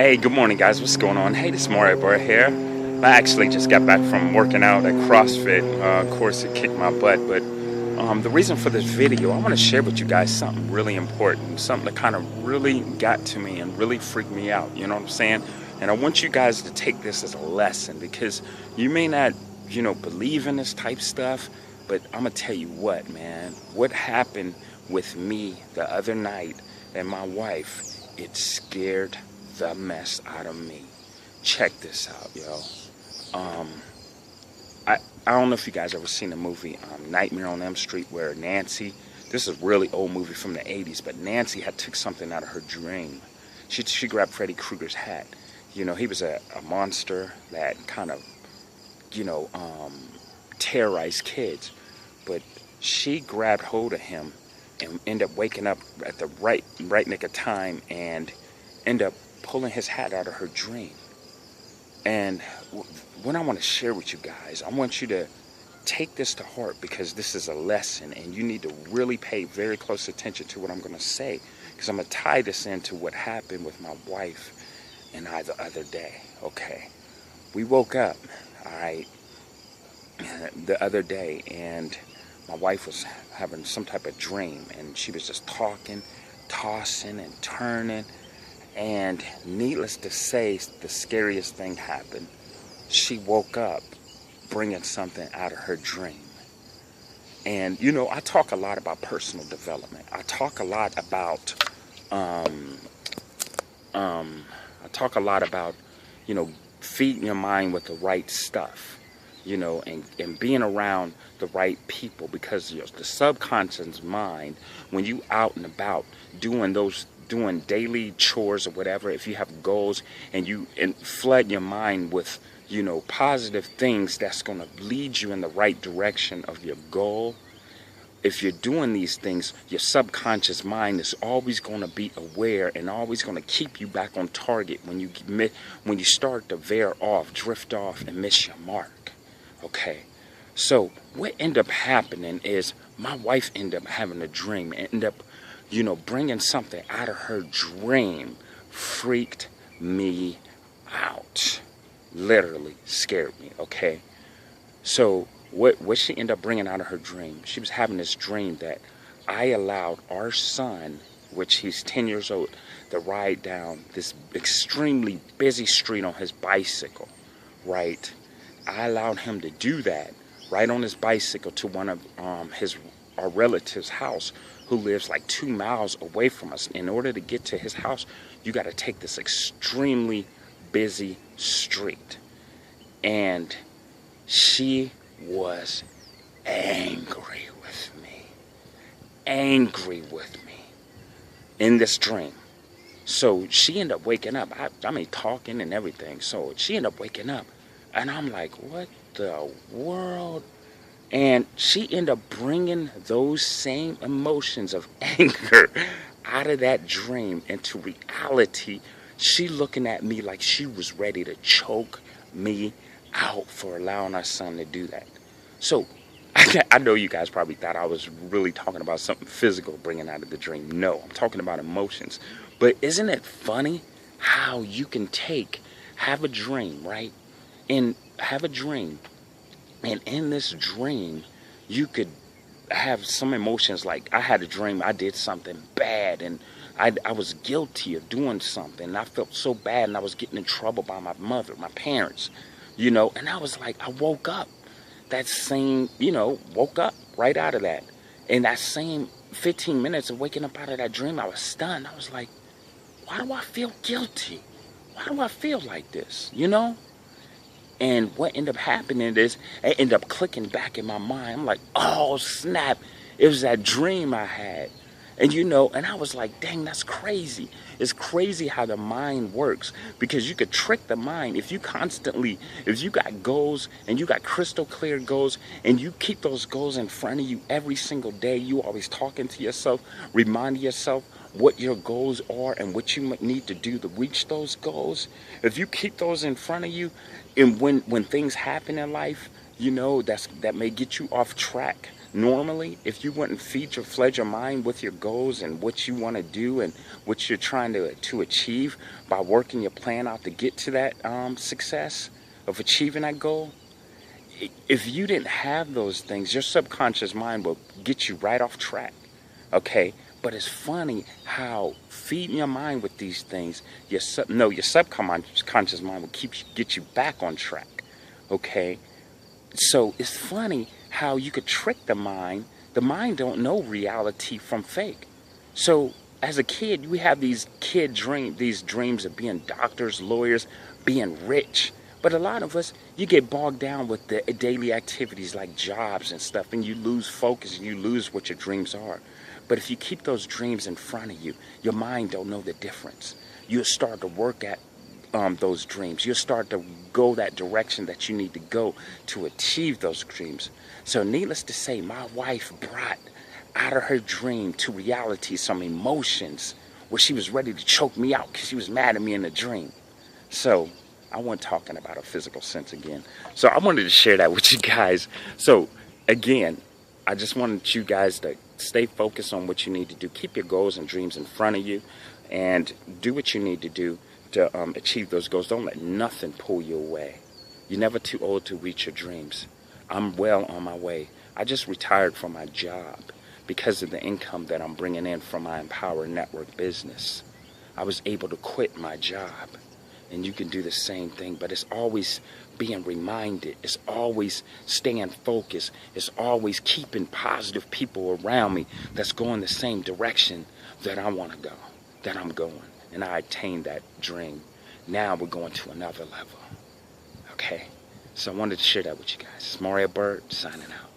Hey, good morning, guys. What's going on? Hey, this is Mario Burr here. I actually just got back from working out at CrossFit. Of course, it kicked my butt, but the reason for this video, I want to share with you guys something really important, something that kind of really got to me and really freaked me out. You know what I'm saying? And I want you guys to take this as a lesson because you may not, believe in this type stuff, but I'm gonna tell you what, man. What happened with me the other night and my wife, it scared the mess out of me. Check this out, yo. I don't know if you guys ever seen the movie Nightmare on Elm Street where Nancy, this is a really old movie from the 80s, but Nancy had took something out of her dream. She grabbed Freddy Krueger's hat. You know, he was a monster that kind of, terrorized kids. But she grabbed hold of him and ended up waking up at the right nick of time and ended up pulling his hat out of her dream. And what I want to share with you guys, I want you to take this to heart because this is a lesson and you need to really pay very close attention to what I'm going to say because I'm going to tie this into what happened with my wife and I the other day. Okay, we woke up, all right, the other day, and my wife was having some type of dream and she was just talking, tossing and turning. And needless to say, the scariest thing happened. She woke up bringing something out of her dream. And, I talk a lot about personal development. I talk a lot about, feeding your mind with the right stuff, and being around the right people because the subconscious mind, when you out and about doing daily chores or whatever, if you have goals and flood your mind with, positive things that's going to lead you in the right direction of your goal. If you're doing these things, your subconscious mind is always going to be aware and always going to keep you back on target when you start to veer off, drift off, and miss your mark. Okay, so what ended up happening is my wife ended up having a dream and ended up bringing something out of her dream. Freaked me out. Literally scared me, okay? So what she ended up bringing out of her dream, she was having this dream that I allowed our son, which he's 10 years old, to ride down this extremely busy street on his bicycle, right? I allowed him to do that right on his bicycle to one of our relative's house who lives like 2 miles away from us. In order to get to his house, you got to take this extremely busy street. And she was angry with me in this dream. So she ended up waking up. I mean, talking and everything. So she ended up waking up. And I'm like, what the world? And she ended up bringing those same emotions of anger out of that dream into reality. She looking at me like she was ready to choke me out for allowing our son to do that. So I know you guys probably thought I was really talking about something physical bringing out of the dream. No, I'm talking about emotions. But isn't it funny how you can have a dream, right? And have a dream. And in this dream, you could have some emotions like I had a dream I did something bad and I was guilty of doing something. And I felt so bad and I was getting in trouble by my mother, my parents, and I was like, I woke up that same, woke up right out of that. In that same 15 minutes of waking up out of that dream, I was stunned. I was like, why do I feel guilty? Why do I feel like this, And what ended up happening is it ended up clicking back in my mind. I'm like, oh, snap. It was that dream I had. And and I was like, dang, that's crazy. It's crazy how the mind works because you could trick the mind if you got goals and you got crystal clear goals and you keep those goals in front of you every single day, you always talking to yourself, reminding yourself what your goals are and what you need to do to reach those goals. If you keep those in front of you and when things happen in life, that may get you off track, Normally, if you wouldn't flood your mind with your goals and what you want to do and what you're trying to achieve by working your plan out to get to that success of achieving that goal, if you didn't have those things, your subconscious mind will get you right off track. Okay? But it's funny how feeding your mind with these things, your subconscious mind will get you back on track. Okay? So it's funny how you could trick the mind. The mind don't know reality from fake. So as a kid, we have these dreams of being doctors, lawyers, being rich. But a lot of us, you get bogged down with the daily activities like jobs and stuff, and you lose focus and you lose what your dreams are. But if you keep those dreams in front of you, your mind don't know the difference. You'll start to work at those dreams. You'll start to go that direction that you need to go to achieve those dreams. So needless to say, my wife brought out of her dream to reality some emotions where she was ready to choke me out because she was mad at me in the dream. So I wasn't talking about a physical sense again. So I wanted to share that with you guys. So again, I just wanted you guys to stay focused on what you need to do. Keep your goals and dreams in front of you and do what you need to do to achieve those goals. Don't let nothing pull you away. You're never too old to reach your dreams. I'm well on my way. I just retired from my job because of the income that I'm bringing in from my Empower Network business. I was able to quit my job. And you can do the same thing, but it's always being reminded. It's always staying focused. It's always keeping positive people around me that's going the same direction that I want to go, that I'm going. And I attained that dream. Now we're going to another level. Okay? So I wanted to share that with you guys. It's Mario Bird signing out.